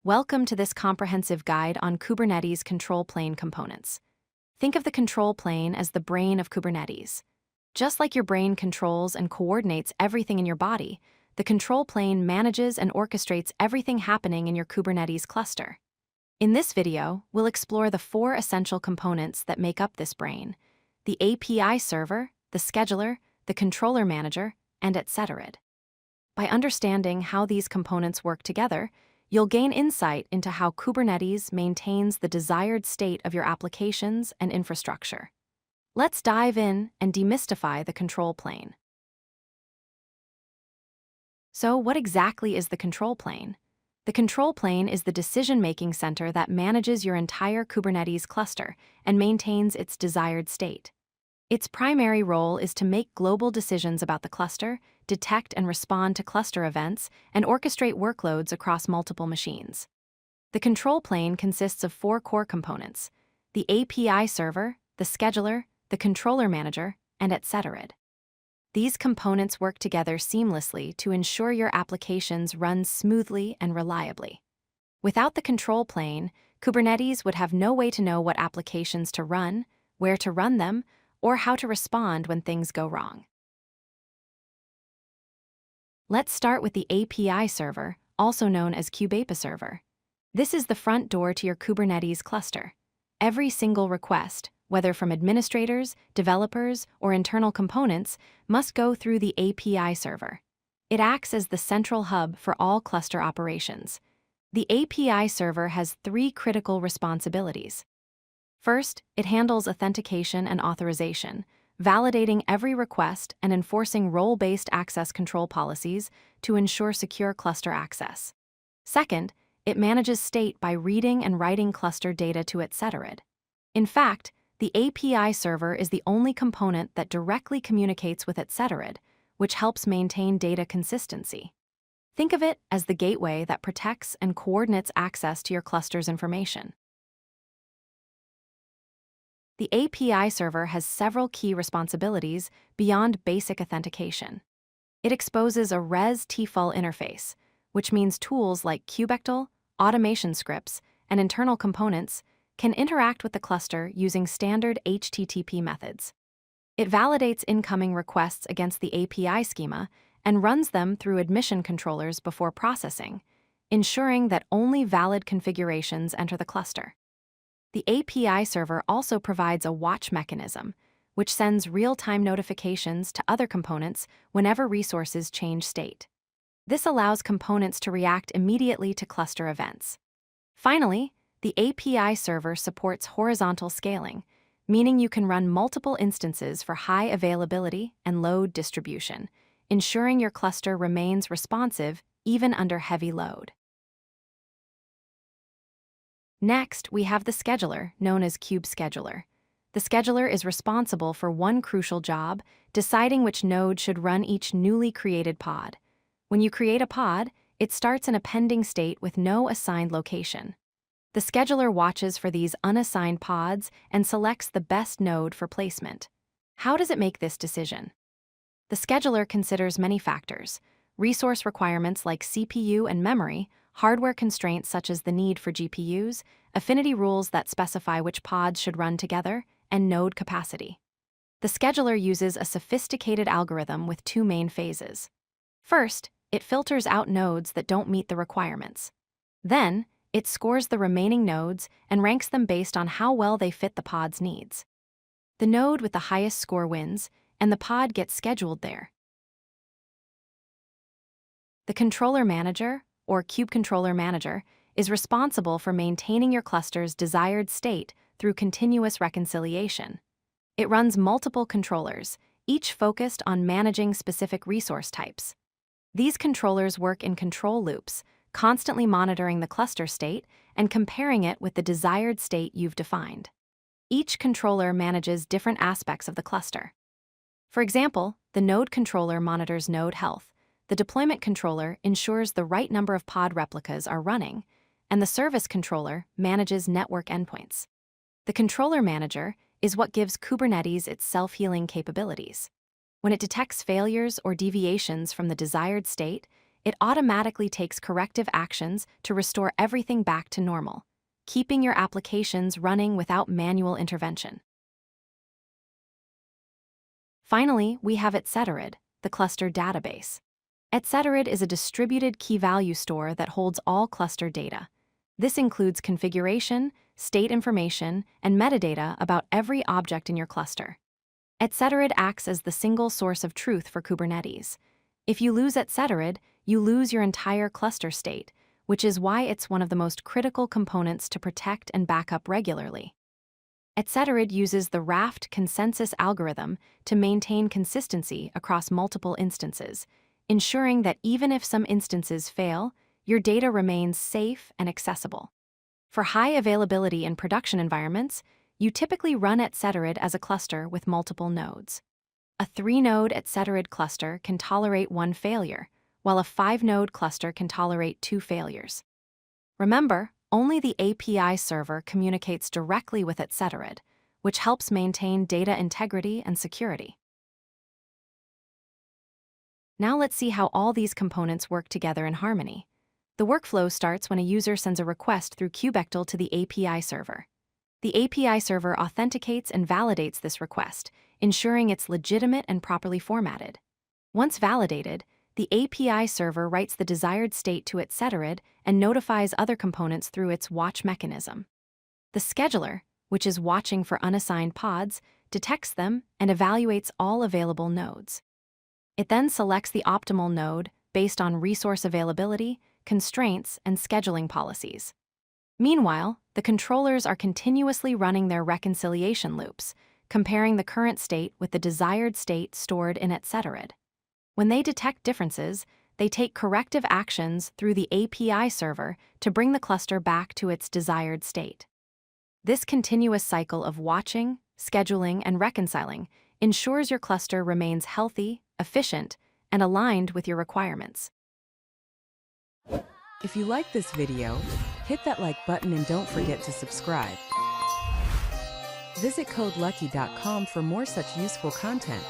Welcome to this comprehensive guide on Kubernetes control plane components. Think of the control plane as the brain of Kubernetes. Just like your brain controls and coordinates everything in your body, the control plane manages and orchestrates everything happening in your Kubernetes cluster. In this video, we'll explore the 4 essential components that make up this brain: the API server, the scheduler, the controller-manager, and etc. By understanding how these components work together, you'll gain insight into how Kubernetes maintains the desired state of your applications and infrastructure. Let's dive in and demystify the control plane. So, what exactly is the control plane? The control plane is the decision-making center that manages your entire Kubernetes cluster and maintains its desired state. Its primary role is to make global decisions about the cluster, detect and respond to cluster events, and orchestrate workloads across multiple machines. The control plane consists of 4 core components: the API server, the scheduler, the controller-manager, and etc. These components work together seamlessly to ensure your applications run smoothly and reliably. Without the control plane, Kubernetes would have no way to know what applications to run, where to run them, or how to respond when things go wrong. Let's start with the API server, also known as kube-apiserver. This is the front door to your Kubernetes cluster. Every single request, whether from administrators, developers, or internal components, must go through the API server. It acts as the central hub for all cluster operations. The API server has 3 critical responsibilities. First, it handles authentication and authorization, validating every request and enforcing role-based access control policies to ensure secure cluster access. Second, it manages state by reading and writing cluster data to etc. In fact, the API server is the only component that directly communicates with etc., which helps maintain data consistency. Think of it as the gateway that protects and coordinates access to your cluster's information. The API server has several key responsibilities beyond basic authentication. It exposes a res-tful interface, which means tools like kube-controller, automation scripts, and internal components can interact with the cluster using standard HTTP methods. It validates incoming requests against the API schema and runs them through admission controllers before processing, ensuring that only valid configurations enter the cluster. The API server also provides a watch mechanism, which sends real-time notifications to other components whenever resources change state. This allows components to react immediately to cluster events. Finally, the API server supports horizontal scaling, meaning you can run multiple instances for high availability and load distribution, ensuring your cluster remains responsive even under heavy load. Next, we have the scheduler, known as kube-scheduler. The scheduler is responsible for one crucial job: deciding which node should run each newly created pod. When you create a pod, it starts in a pending state with no assigned location. The scheduler watches for these unassigned pods and selects the best node for placement. How does it make this decision? The scheduler considers many factors: resource requirements like CPU and memory, hardware constraints such as the need for GPUs, affinity rules that specify which pods should run together, and node capacity. The scheduler uses a sophisticated algorithm with 2 main phases. First, it filters out nodes that don't meet the requirements. Then, it scores the remaining nodes and ranks them based on how well they fit the pod's needs. The node with the highest score wins, and the pod gets scheduled there. The controller-manager, or kube-controller-manager, is responsible for maintaining your cluster's desired state through continuous reconciliation. It runs multiple controllers, each focused on managing specific resource types. These controllers work in control loops, constantly monitoring the cluster state and comparing it with the desired state you've defined. Each controller manages different aspects of the cluster. For example, the node controller monitors node health, the deployment controller ensures the right number of pod replicas are running, and the service controller manages network endpoints. The controller manager is what gives Kubernetes its self-healing capabilities. When it detects failures or deviations from the desired state, it automatically takes corrective actions to restore everything back to normal, keeping your applications running without manual intervention. Finally, we have Etcetera, the cluster database. Etcetera is a distributed key-value store that holds all cluster data. This includes configuration, state information, and metadata about every object in your cluster. Etcetera acts as the single source of truth for Kubernetes. If you lose Etcetera, you lose your entire cluster state, which is why it's one of the most critical components to protect and back up regularly. Etcetera uses the Raft consensus algorithm to maintain consistency across multiple instances, ensuring that even if some instances fail, your data remains safe and accessible. For high availability in production environments, you typically run Etcetera as a cluster with multiple nodes. A 3-node Etcetera cluster can tolerate 1 failure, while a 5-node cluster can tolerate 2 failures. Remember, only the API server communicates directly with Etcetera, which helps maintain data integrity and security. Now let's see how all these components work together in harmony. The workflow starts when a user sends a request through kube-controller to the API server. The API server authenticates and validates this request, ensuring it's legitimate and properly formatted. Once validated, the API server writes the desired state to Etcetera and notifies other components through its watch mechanism. The scheduler, which is watching for unassigned pods, detects them and evaluates all available nodes. It then selects the optimal node based on resource availability, constraints, and scheduling policies. Meanwhile, the controllers are continuously running their reconciliation loops, comparing the current state with the desired state stored in Etcetera. When they detect differences, they take corrective actions through the API server to bring the cluster back to its desired state. This continuous cycle of watching, scheduling, and reconciling ensures your cluster remains healthy, efficient, and aligned with your requirements. If you like this video, hit that like button and don't forget to subscribe. Visit codelucky.com for more such useful content.